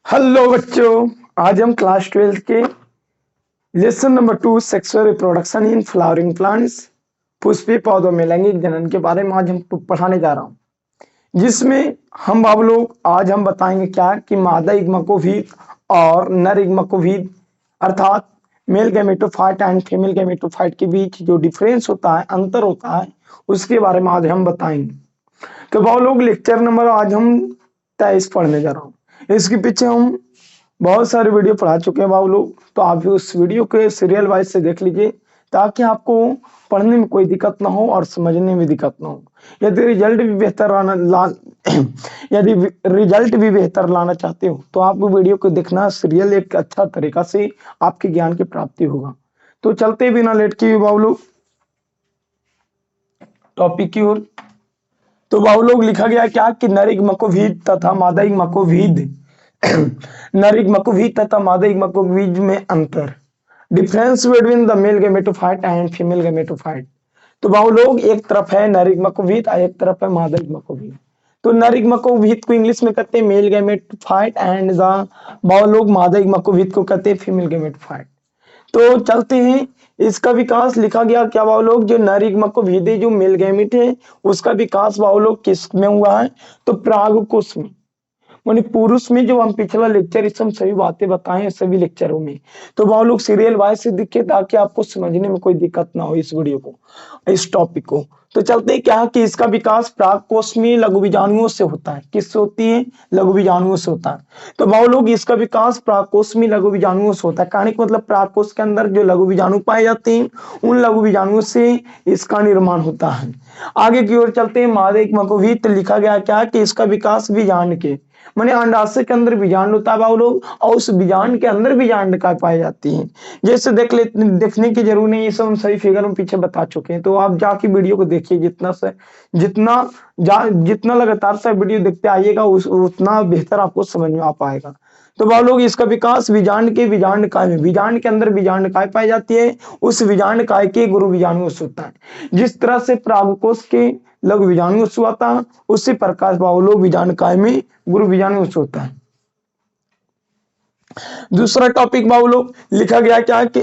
Hello बच्चों। आज हम क्लास 12 के lesson number 2 sexual reproduction in flowering plants पुष्पीय पौधों में लैंगिक जनन के बारे में आज हम पढ़ाने जा रहा हूँ, जिसमें हम आप लोग आज हम बताएंगे क्या कि मादा इग्मकोवीत और नर इग्मकोवीत अर्थात male gametophyte and female gametophyte के बीच जो डिफरेंस होता है, अंतर होता है, उसके बारे में आज हम बताएंगे। तो वो लोग लेक्चर नंबर आज हम 23 पढ़ने जा रहा हूँ। इसके पीछे हम बहुत सारे वीडियो पढ़ा चुके हैं बाबू लोग, तो आप भी उस वीडियो के सीरियल वाइज से देख लीजिए ताकि आपको पढ़ने में कोई दिक्कत ना हो और समझने में दिक्कत ना हो। यदि रिजल्ट भी बेहतर यदि रिजल्ट भी बेहतर लाना चाहते हो तो आपको वीडियो को देखना, सीरियल एक अच्छा तरीका से आपके ज्ञान की प्राप्ति होगा। तो चलते बिना लेट के बाबू लोग टॉपिक की ओर। तो बाबू लोग लिखा गया क्या कि नरिक मकोभीद तथा मादिक मकोभीद नरिक मकोभीद तथा मादिक मकोभीद में अंतर, difference between the male gametophyte and female gametophyte. तो बाबू लोग एक तरफ है नरिक मकोभीद और एक तरफ है मादिक मकोभीद। तो नरिक मकोभीद को इंग्लिश में कहते हैं मेल गैमेटोफाइट एंड द बाबू लोग मादिक मकोभीद को कहते हैं फीमेल गैमेटोफाइट। तो चलते हैं, इसका विकास लिखा गया क्या बाबू लोग, जो नर जो मेल गैमेट है उसका विकास बाबू लोग किस में हुआ है, तो प्रागकोश में, माने पुरुष में। जो हम पिछला लेक्चर इस हम सभी बातें बताए हैं सभी लेक्चरों में, तो वो लोग सीरियल वाइज से दिखे ताकि आपको समझने में कोई दिक्कत ना हो इस वीडियो को, इस टॉपिक को। तो चलते हैं क्या कि इसका विकास प्राग कोश में लघु बीजाणुओं से होता है। किससे होती है? लघु बीजाणुओं से होता है। तो वो लोग इसका विकास प्राग कोश में लघु बीजाणुओं से होता है। कहानी का मतलब प्राग कोश के अंदर जो लघु बीजाणु पाए जाते हैं उन लघु बीजाणुओं से इसका निर्माण होता है। आगे की ओर चलते हैं, मादिक मकोभीत लिखा गया क्या कि इसका विकास बीजांड के, माने अंडाशय के अंदर बीजांड होता है बाबू लोग, और उस बीजांड के अंदर बीजांड पाई जाती है। जैसे देखने की जरूरत नहीं, ये सब हम सही फिगर में पीछे बता चुके हैं। तो आप जाके वीडियो को देखिए, जितना जितना लगातार से वीडियो देखते आइएगा उतना बेहतर आपको समझ में आ पाएगा। तो वह लोग इसका विकास बीजांड काय में, बीजांड के अंदर बीजांड काय पाई जाती है, उस बीजांड काय के गुरु बीजाणु से होता है। जिस तरह से प्रागकोश के लघु बीजाणु से होता है, उसी प्रकार बाहुलो बीजांड काय में गुरु बीजाणु से होता है। दूसरा टॉपिक बाबू लिखा गया क्या कि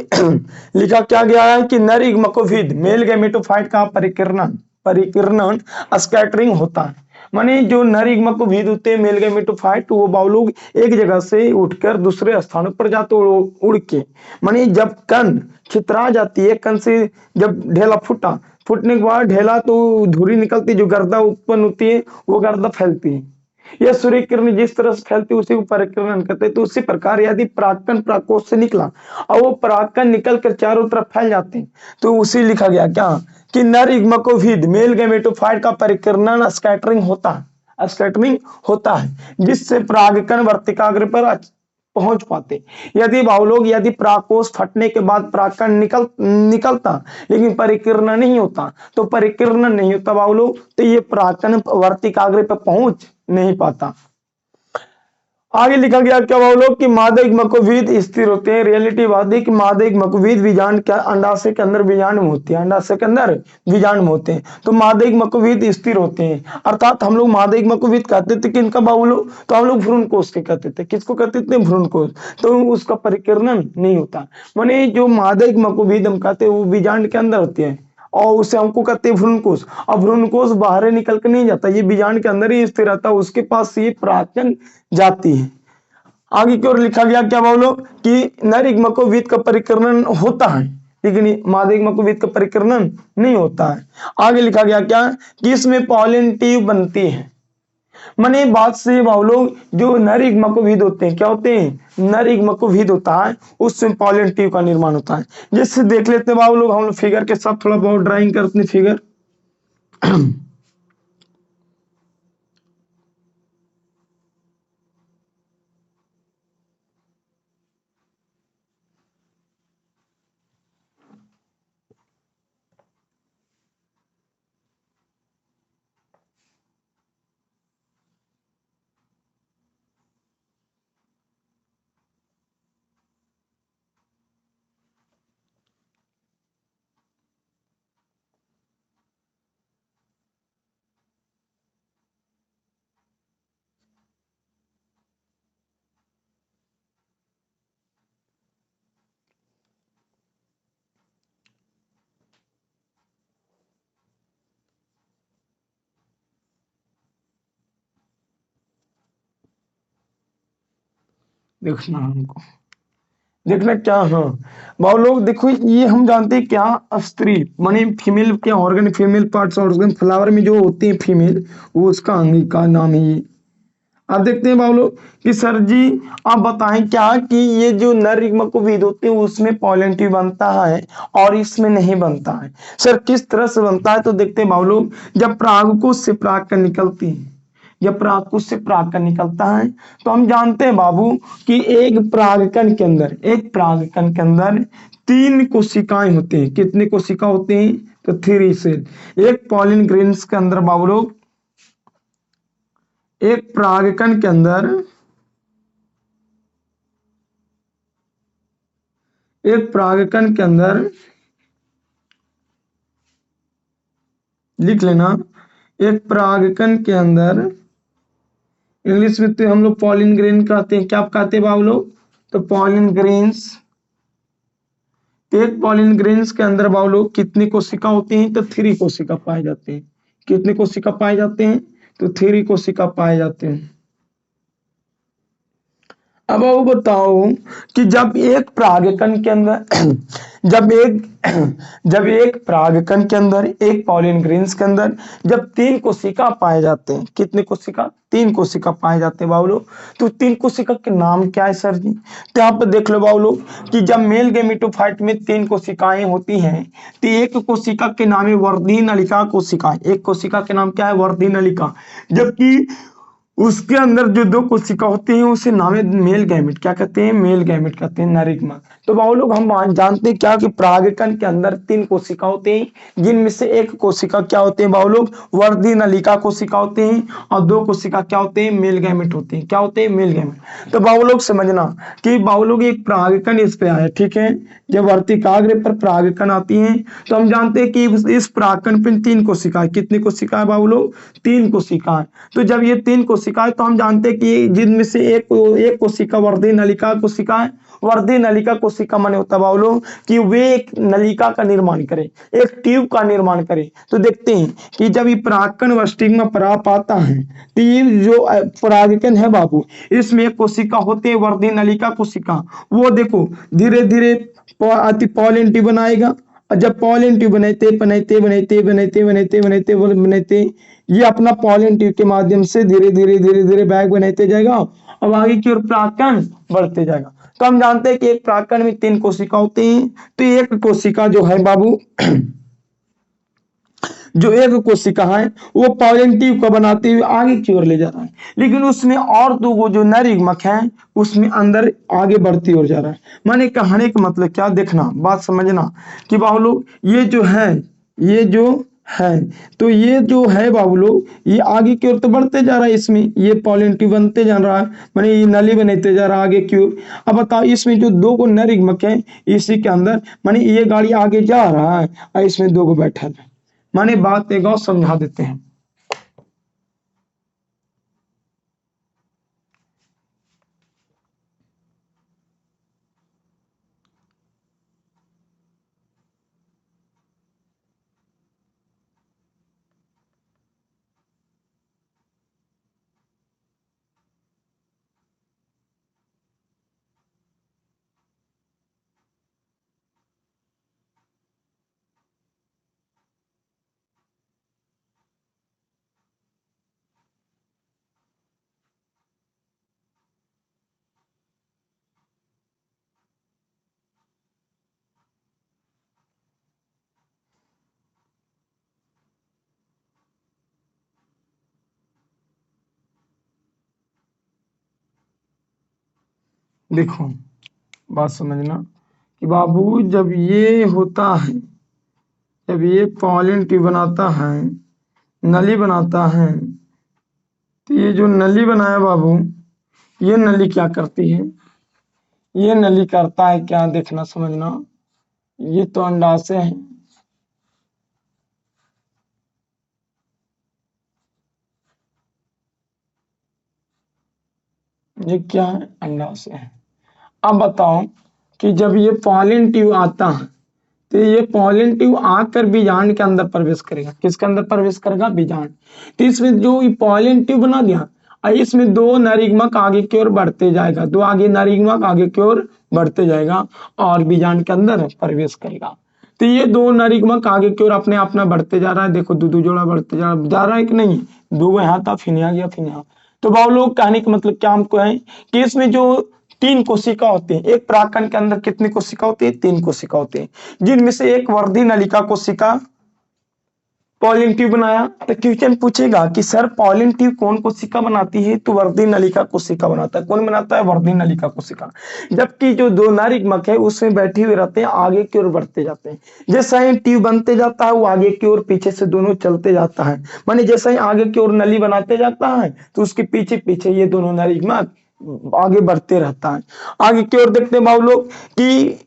लिखा क्या गया है कि नर इग्मकोविद मेल गैमेटोफाइट का परिकीर्णन परिकीर्णन स्कैटरिंग होता है। माने जो नर इग्मकोविद होते हैं मेल गैमेटोफाइट, वो बावलोग एक जगह से उठकर दूसरे स्थानों पर जाते उड़ के, माने जब कण छितरा जाती है, कण से जब ढेला फूटने के बाद ढेला तो धुरी निकलती, जो गर्दा उत्पन्न होती है वो गर्दा फैलती है। यह सूर्य किरण जिस तरह से फैलती है उसी को परिक्रमण कहते हैं। तो उसी प्रकार यदि परागकण परागकोश से निकला और वो परागकण निकल कर चारों तरफ फैल जाते हैं, तो उसी लिखा गया क्या कि नर इग्मकोविद मेल गैमेटोफाइट का परिक्रमण स्कैटरिंग होता है, जिससे परागकण वर्तिकाग्र पर पहुंच पाते। यदि बाहुलोग यदि परागकोश फटने के बाद परागकण निकलता लेकिन परिकीर्ण नहीं होता, तो परिकीर्ण नहीं होता बाहुलोग, तो ये परागकण वर्तिकाग्र पर पहुंच नहीं पाता। आगे लिखा गया क्या बाबू कि मादिक मकोभीद स्थिर होते हैं। रियलिटी वादी कि मादिक मकोभीद बीजांड क्या अंडाशय के अंदर बीजांड में होते हैं, अंडाशय के अंदर बीजांड में होते हैं। तो मादिक मकोभीद स्थिर होते हैं, अर्थात हम लोग मादिक मकोभीद कहते थे किनका बाबू लोग, तो हम लोग भ्रूण कोष के कहते थे। किसको कहते थे? भ्रूण कोष। तो उसका परिकीर्णन नहीं होता, माने जो मादिक मकोभीद हम कहते हैं वो बीजांड के अंदर होते हैं और उसे हमको कहते हैं भ्रूणकोश। और भ्रूणकोश बाहर निकल के नहीं जाता, ये बीजांड के अंदर ही स्थिर रहता है, उसके पास ये परागकण जाती है। आगे की ओर लिखा गया क्या बोलो कि नर इग्मकोविद का परिक्रमण होता है लेकिन मादा इग्मकोविद का परिक्रमण नहीं होता है। आगे लिखा गया क्या कि इसमें पॉलिन ट्यूब बनती है। माने बात से बाहुलोग जो नर इग्मकोविद होते हैं क्या होते हैं? नर इग्मकोविद होता है, उसमें पॉलिन ट्यूब का निर्माण होता है। जैसे देख लेते हैं बाहुलोग, हम लोग फिगर के साथ थोड़ा बहुत ड्राइंग करते हैं फिगर। देखना हमको, देखना क्या, हाँ बाबू लोग देखो, ये हम जानते हैं क्या, स्त्री माने फीमेल के organ, female parts organ flower में जो होती है फीमेल, वो उसका अंग का नाम है ये। अब देखते हैं बाबू लोग कि सर जी आप बताएं क्या कि ये जो नर युग्मकोविद होते हैं उसमें पॉलन ट्यूब बनता है और इसमें नहीं बनता है। सर किस तरह से बनता है, तो देखते हैं बाबू लोग, जब परागकोश से परागकण निकलती है, जब परागकोश से परागकण निकलता है तो हम जानते हैं बाबू कि एक परागकण के अंदर, एक परागकण के अंदर 3 कोशिकाएं होती हैं। कितने कोशिका होते हैं, तो 3 सेल। एक पॉलिन ग्रेन्स के अंदर बाबू लोग, एक परागकण के अंदर, एक परागकण के अंदर लिख लेना, एक परागकण के अंदर, इंग्लिश में तो हम लोग पॉलिन ग्रेन कहते हैं, क्या कहते हैं बाबू लोग, तो पॉलिन ग्रेन्स। एक पॉलिन ग्रेन्स के अंदर बाबू लोग कितनी कोशिका होती हैं, तो 3 कोशिका पाए जाते हैं। कितने कोशिका पाए जाते हैं, तो 3 कोशिका पाए जाते हैं। अब वो बताओ कि जब एक परागकण के अंदर जब एक परागकण के अंदर, एक पॉलिन ग्रेन्स के अंदर जब 3 कोशिका पाए जाते हैं, कितने कोशिका, 3 कोशिका पाए जाते हैं बाबू लोग, तो 3 कोशिका के नाम क्या है सर जी, तो यहाँ पे देख लो बाबू लोग कि जब मेल गैमेटोफाइट में 3 कोशिकाएं होती हैं तो एक कोशिका के नाम है वर्धी नलिका कोशिका। एक कोशिका के नाम क्या है, वर्धी नलिका। जबकि उसके अंदर जो 2 कोशिका होती हैं उसे नाम है मेल गैमेट। क्या कहते हैं, मेल गैमेट कहते हैं, नरिग्मा। तो बाबू लोग हम जानते हैं क्या कि परागकण के अंदर 3 कोशिका होते हैं, जिनमें से एक कोशिका क्या होते हैं बाबू लोग, वर्धी नलिका कोशिका होते हैं, और 2 कोशिका क्या होते हैं, मेल गैमेट होते हैं। क्या होते हैं, मेल गैमेट। तो बाबू लोग समझना कि बाबू लोग एक परागकण इस पे आया, ठीक है, जब वर्तिकाग्र पर परागकण आती है तो हम जानते हैं कि इस परागकण पे 3 कोशिका, कितनी कोशिका है बाबू लोग, 3 कोशिका। तो जब ये 3 कोशिका है तो हम जानते हैं कि जिनमें से एक कोशिका वर्धी नलिका कोशिका है। वर्धी नलिका कोशिका माने होता बाबू लोग कि वे एक नलिका का निर्माण करें, एक ट्यूब का निर्माण करें। तो देखते हैं कि जब ये परागकण व स्टिग्मा पराप आता है तो ये जो परागकण है बाबू, इसमें एक कोशिका होती है वर्धी नलिका कोशिका, वो देखो धीरे धीरे अति पॉलिन ट्यूब बनाएगा। और जब पॉलिन ट्यूब बनते बनते बनते बनते बनते बनते बनते ये अपना पॉलिन ट्यूब के माध्यम से धीरे धीरे धीरे धीरे बैग बनाते जाएगा और आगे की ओर परागकण बढ़ते जाएगा। तो हम जानते हैं कि एक परागकण में 3 कोशिका होती हैं। तो एक कोशिका जो है बाबू जो एक कोशिका है वो पॉलिन ट्यूब को बनाते हुए आगे की ओर ले जा रहा है, लेकिन उसमें और 2 जो नर युग्मक है उसमें अंदर आगे बढ़ती ओर जा रहा है। माने कहने का मतलब क्या, देखना बात समझना कि बाबू लोग ये जो है, ये जो है, तो ये जो है बाबू लोग ये आगे की ओर तो बढ़ते जा रहा है, इसमें ये पॉलिन ट्यूब बनते जा रहा है, माने ये नली बनते जा रहा है आगे की ओर। अब बताओ इसमें जो 2 नर युग्मक है इसी के अंदर, माने ये गाड़ी आगे जा रहा है और इसमें 2 बैठा है। माने बात एक और समझा देते हैं। देखो बात समझना कि बाबू जब ये होता है, जब ये पॉलिन ट्यूब बनाता है, नली बनाता है, तो ये जो नली बनाया बाबू, ये नली क्या करती है, ये नली करता है क्या, देखना समझना, ये तो अंडाशय है, ये क्या है, अंडाशय है। अब बताओ कि जब ये पॉलिन ट्यूब आता है तो ये पॉलिन ट्यूब आकर बीजांड के अंदर प्रवेश करेगा। किसके अंदर प्रवेश करेगा, बीजांड। तो इसमें जो ये पॉलिन ट्यूब बना दिया, और इसमें दो नरिग्मक आगे की ओर बढ़ते जाएगा, दो आगे नरिग्मक आगे की ओर बढ़ते जाएगा और बीजांड के अंदर प्रवेश करेगा। तो ये दो नरिग्मक आगे की ओर अपने अपना बढ़ते जा रहा है, देखो दो जोड़ा बढ़ते जा रहा है कि नहीं, दो यहाँ था फिर यहाँ गया फिर यहाँ। तो भाव लोग कहने का मतलब क्या हमको है कि इसमें जो तीन कोशिका होती है, एक परागकण के अंदर कितनी कोशिका होती है, तीन कोशिका होती है, जिनमें से एक वर्धी नलिका कोशिका पॉलिन ट्यूब बनाया। तो क्वेश्चन पूछेगा कि सर पॉलिन ट्यूब कौन कोशिका बनाती है, तो वर्धी नलिका कोशिका बनाता है। कौन बनाता है, वर्धी नलिका कोशिका। जबकि जो दो नरिग्मक है उसमें बैठे हुए रहते हैं, आगे की ओर बढ़ते जाते हैं। जैसा ही ट्यूब बनते जाता है वो आगे की ओर पीछे से दोनों चलते जाता है, माने जैसा ही आगे की ओर नली बनाते जाता है तो उसके पीछे पीछे ये दोनों नरिग्मक आगे बढ़ते रहता है। आगे की ओर देखते हैं लोग कि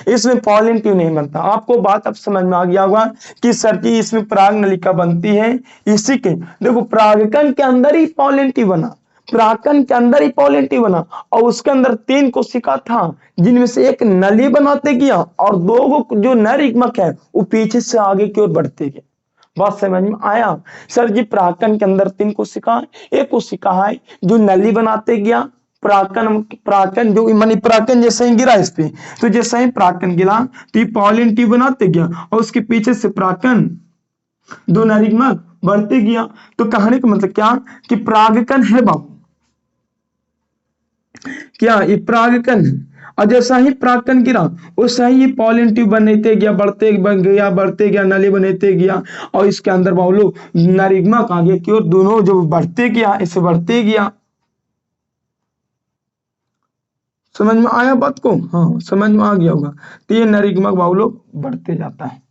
इसमें पॉलिन ट्यूब नहीं बनता। आपको बात अब समझ में आ गया होगा कि सर जी इसमें पराग नलिका बनती है, इसी के देखो परागकण के अंदर ही पॉलिन ट्यूब बना, परागकण के अंदर ही पॉलिन ट्यूब बना और उसके अंदर तीन कोशिका था, जिनमें से एक नली बनाते गया और दो जो नरिग्मक है वो पीछे से आगे की ओर बढ़ते गए। बात समझ में आया। सर जी परागकण के अंदर तीन कोशिका है, एक कोशिका है जो नली बनाते गया, परागकण परागकण जो मानी परागकण जैसे ही गिरा इस पे, तो जैसे ही परागकण गिरा तो ये पॉलिन ट्यूब बनाते गया और उसके पीछे से परागकण दो नरिग्मक बढ़ते गया। तो कहने का मतलब क्या कि परागकण है बाबू, क्या ये परागकण है, और जैसा ही परागकण गिरा वैसा ही ये पॉलिन ट्यूब बनते गया, बढ़ते गया नली बनते गया और इसके अंदर बाबू नरिग्मक आगे की ओर दोनों जो बढ़ते गया, इसे बढ़ते गया। समझ में आया बात को, हाँ समझ में आ गया होगा। तो ये नरिग्मक बाबू बढ़ते जाता है।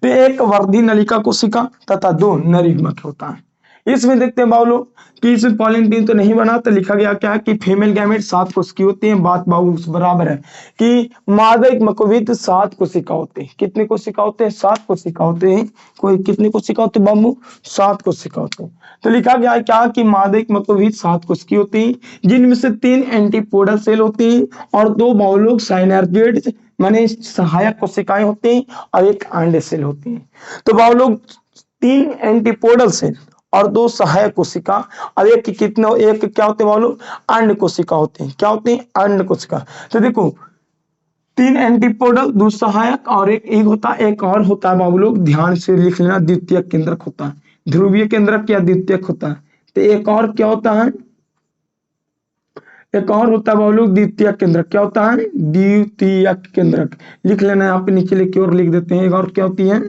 तो एक वर्धी नलिका कोशिका तथा दो नरिग्मक होता है। इसमें देखते हैं बाबू लोग कि इसमें पॉलिन ट्यूब तो नहीं बना, तो लिखा गया क्या कि फीमेल गैमेट 7 कोशिका होती है। बात बाबू बराबर है कि मादक मकविद 7 कोशिका होते हैं। कितने कोशिका होते हैं, 7 कोशिका होते हैं। कोई कितनी कोशिका होते हैं बाबू, 7 कोशिका होते हैं। तो लिखा गया है क्या कि मादक मकविद 7 कोशिका होती हैं, जिनमें से 3 एंटीपोडल सेल होती हैं और 2 बाबू लोग साइनर्जिड माने सहायक कोशिकाएं होती हैं और एक अंड सेल होती है। तो बाबू लोग 3 एंटीपोडल सेल और 2 सहायक कोशिका और एक कितने, एक क्या होते हैं बाबू लोग, अंड कोशिका होते हैं। क्या होते हैं, अंड कोशिका। तो देखो 3 एंटीपोडल, 2 सहायक और एक होता है, एक और होता है बाबू लोग, ध्यान से लिख लेना, द्वितीय केंद्रक होता है। ध्रुवीय केंद्रक या द्वितीयक होता है। तो एक और क्या होता है, एक और होता है बाबू लोग द्वितीयक केंद्रक। क्या होता है, द्वितीयक केंद्रक। लिख लेना, यहाँ पे नीचे लिख के और लिख देते हैं। एक और क्या होती है,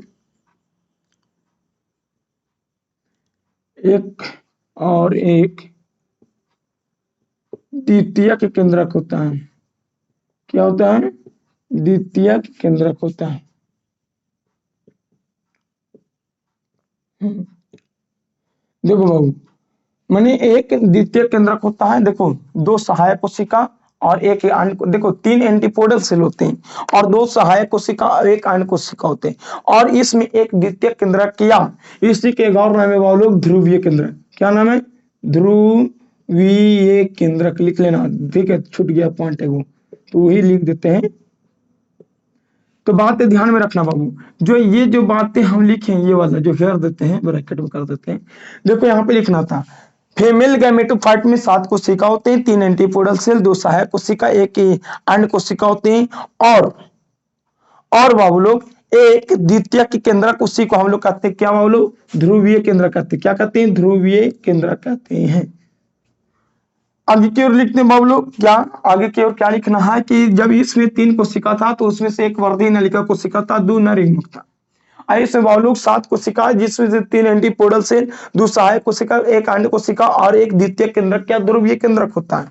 एक और एक द्वितीयक केंद्रक होता है। क्या होता है, द्वितीयक केंद्रक होता है। देखो बाबू माने एक द्वितीय केंद्रक होता है, देखो 2 सहायक कोशिका और एक अंड, देखो 3 एंटीपोडल सेल होते हैं और 2 सहायक कोशिका और एक अंड कोशिका होते हैं और इसमें एक द्वितीय केंद्रक किया। इसी के एक और नाम है वो लोग ध्रुवीय केंद्रक। क्या नाम है, ध्रुवीय केंद्रक। लिख लेना, ठीक है, छूट गया पॉइंट है वो, तो वही लिख देते हैं। तो बातें ध्यान में रखना बाबू, जो ये जो बातें हम लिखे ये वाला जो कर देते हैं ब्रैकेट में कर देते हैं। देखो यहाँ पे लिखना था फीमेल गैमेटोफाइट में 7 कोशिका होते हैं, 3 एंटीपोडल सेल, 2 सहायक कोशिका, एक अंड कोशिका होते हैं और बाबू लोग एक द्वितीय केंद्रक, उसी को हम लोग कहते हैं क्या बाबू लोग, ध्रुवीय केंद्रक कहते हैं। क्या कहते हैं, ध्रुवीय केंद्रक कहते हैं। आगे की ओर लिखते हैं बाबू लोग, क्या आगे की ओर क्या लिखना है कि जब इसमें 3 कोशिका था तो उसमें से एक वर्धी नलिका कोशिका था, 2 नरिग्मक था। ऐसे बाबू लोग 7 कोशिका जिसमें से 3 एंटीपोडल सेल, 2 सहायक कोशिका, एक अंड कोशिका और एक द्वितीय केंद्रक क्या ध्रुवीय केंद्रक होता है।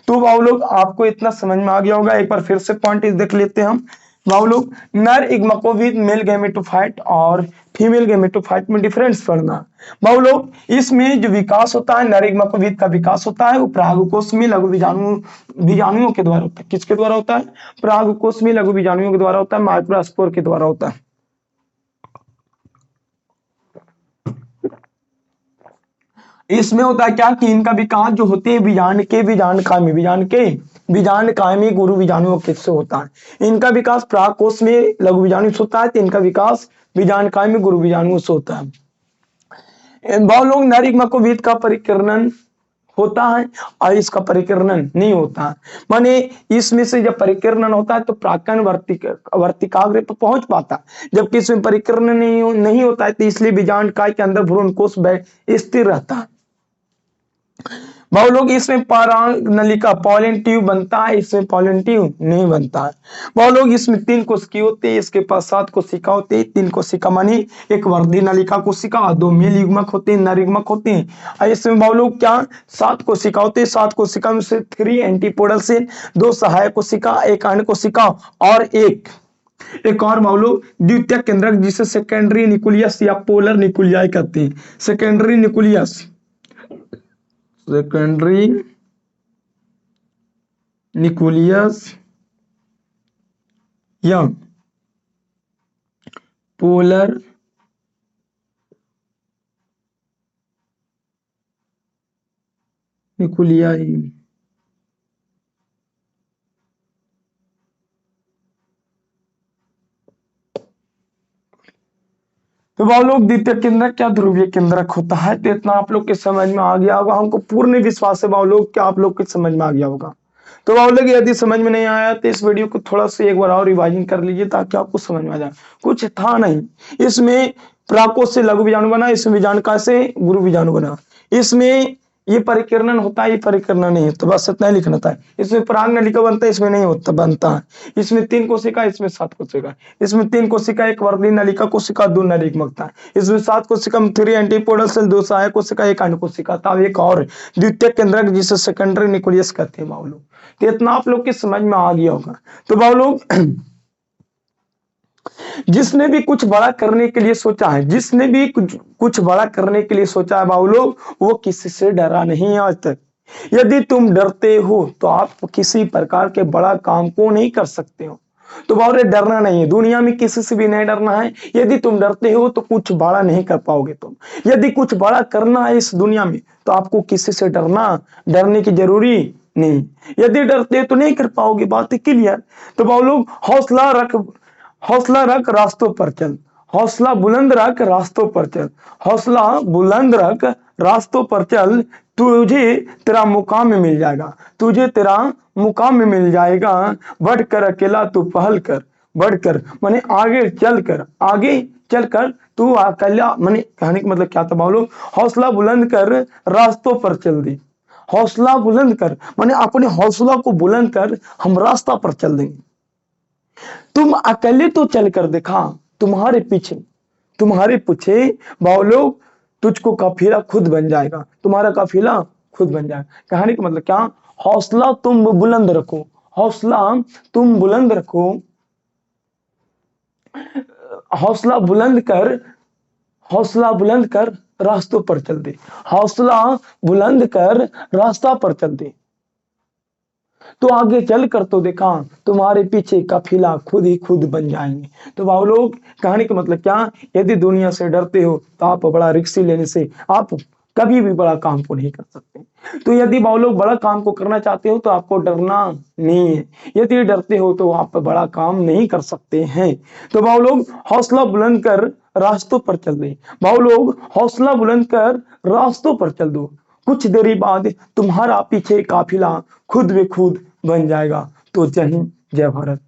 तो बाबू लोग आपको इतना समझ में आ गया होगा। एक बार फिर से पॉइंट देख लेते हैं हम। बाबू लोग नर इग्मकोविद मेल गैमेटोफाइट और फीमेल गैमेटोफाइट में डिफरेंस पढ़ना। बाबू लोग इसमें जो विकास होता है नर इग्मकोविद का विकास होता है वो परागकोश में लघु बीजाणुओं के द्वारा होता है। किसके द्वारा होता है, परागकोश में लघु बीजाणुओं के द्वारा होता है, माइक्रोस्पोर के द्वारा होता है। इसमें होता है क्या कि इनका विकास जो होते हैं बीजांड कायमी गुरु बीजाणुओं से होता है। इनका विकास परागकोश में लघु बीजाणु से होता है, तो इनका विकास बीजांड कायमी गुरु बीजाणुओं से होता है। बहुत लोग नर इग्मकोविद का परिकीर्णन होता है और इसका परिकीर्णन नहीं होता है। माने इसमें से जब परिकीर्णन होता है तो प्राकन वर्तिकाग्र पर पहुंच पाता है, जबकि इसमें परिकीर्णन नहीं होता है, तो इसलिए बीजांडकाय के अंदर भ्रूण कोश स्थिर रहता है। बहुत लोग इसमें पराग नलिका पॉलन ट्यूब बनता है, इसमें पॉलन ट्यूब नहीं बनता है। बहुत लोग इसमें 3 कोशिका होते हैं, इसके पास 7 कोशिका होते हैं। 3 कोशिका मानी एक वर्धी नलिका कोशिका, 2 मेल युग्मक होते हैं, नर युग्मक होते हैं। और इसमें बहुत लोग क्या 7 कोशिका होते हैं। 7 कोशिका में से 3 एंटीपोडल सेल, 2 सहायक कोशिका, 1 अन्य कोशिका और एक और मामलो द्वितीयक केंद्रक, जिसे सेकेंडरी न्यूक्लियस या पोलर न्यूक्लियाई कहते हैं। सेकेंडरी न्यूक्लियस, सेकेंडरी न्यूक्लियस या पोलर न्यूक्लियाई। तो वो लोग द्वितीय केंद्रक क्या ध्रुवीय केंद्रक होता है। तो इतना आप लोग के समझ में आ गया होगा, हमको पूर्ण विश्वास है वो लोग क्या आप लोग के समझ में आ गया होगा। तो वो लोग यदि समझ में नहीं आया तो इस वीडियो को थोड़ा सा एक बार और रिवाइजन कर लीजिए ताकि आपको समझ में आ जाए। कुछ था नहीं इसमें, प्राकोष से लघु बीजाणु बना, इसमें बीजाणुका से गुरु बीजाणु बना, इसमें ये परिकीर्णन होता है, ये परिकीर्णन नहीं है, तो बस इतना लिखना था। इसमें पराग नलिका बनता है, इसमें नहीं होता बनता है। इसमें 3 कोशिका, इसमें 7 कोशिका। इसमें 3 कोशिका, 1 वर्धी नलिका कोशिका, 2 नर युग्मक था। इसमें 7 कोशिका में 3 एंटीपोडल सेल, 2 सहायक कोशिका, 1 अन्य कोशिका था। एक और द्वितीयक केंद्रक जिसे सेकेंडरी न्यूक्लियस कहते हैं बाबू लोग। तो इतना आप लोग के समझ में आ गया होगा। तो बाबू लोग जिसने भी कुछ बड़ा करने के लिए सोचा है, जिसने भी कुछ बड़ा करने के लिए सोचा है बाबू लोग, वो किसी से डरा नहीं आज तक। यदि तुम डरते हो तो आप किसी प्रकार के बड़ा काम को नहीं कर सकते हो। तो बाबू डरना नहीं है, दुनिया में किसी से भी नहीं डरना है। यदि तुम डरते हो तो कुछ बड़ा नहीं कर पाओगे तुम। यदि कुछ बड़ा करना है इस दुनिया में तो आपको किसी से डरने की जरूरी नहीं। यदि डरते हो तो नहीं कर पाओगे, बात क्लियर। तो बाबू लोग हौसला रख रास्तों पर चल, हौसला बुलंद रख रास्तों पर चल, हौसला बुलंद रख रास्तों पर चल, तुझे तेरा मुकाम में मिल जाएगा, तुझे तेरा मुकाम में मिल जाएगा। बढ़कर अकेला तू पहल कर, बढ़कर माने आगे चलकर तू अकेला, माने कहने का मतलब क्या था बाबू लोग, हौसला बुलंद कर रास्तों पर चल दे। हौसला बुलंद कर माने अपने हौसला को बुलंद कर हम रास्ता पर चल देंगे। तुम अकेले तो चल कर दिखा, तुम्हारे पीछे बाबू लोग तुझको काफिला खुद बन जाएगा, तुम्हारा काफिला खुद बन जाएगा। कहानी का मतलब क्या, हौसला तुम बुलंद रखो, हौसला तुम बुलंद रखो, हौसला बुलंद कर रास्तों पर चल दे, हौसला बुलंद कर रास्ता पर चल दे। तो आगे चल कर तो देखा तुम्हारे पीछे काफिला खुद ही खुद बन जाएंगे। तो बाबू लोग कहानी का मतलब क्या, यदि दुनिया से डरते हो तो आप बड़ा रिस्क लेने से आप कभी भी बड़ा काम को नहीं कर सकते। तो यदि बाबू लोग बड़ा काम को करना चाहते हो तो आपको डरना नहीं है। यदि डरते हो तो आप बड़ा काम नहीं कर सकते हैं। तो बाबू लोग हौसला बुलंद कर रास्तों पर चल दे, बाबू लोग हौसला बुलंद कर रास्तों पर चल दो। कुछ देरी बाद तुम्हारा पीछे काफिला खुद ब खुद बन जाएगा। तो जय हिंद, जय भारत।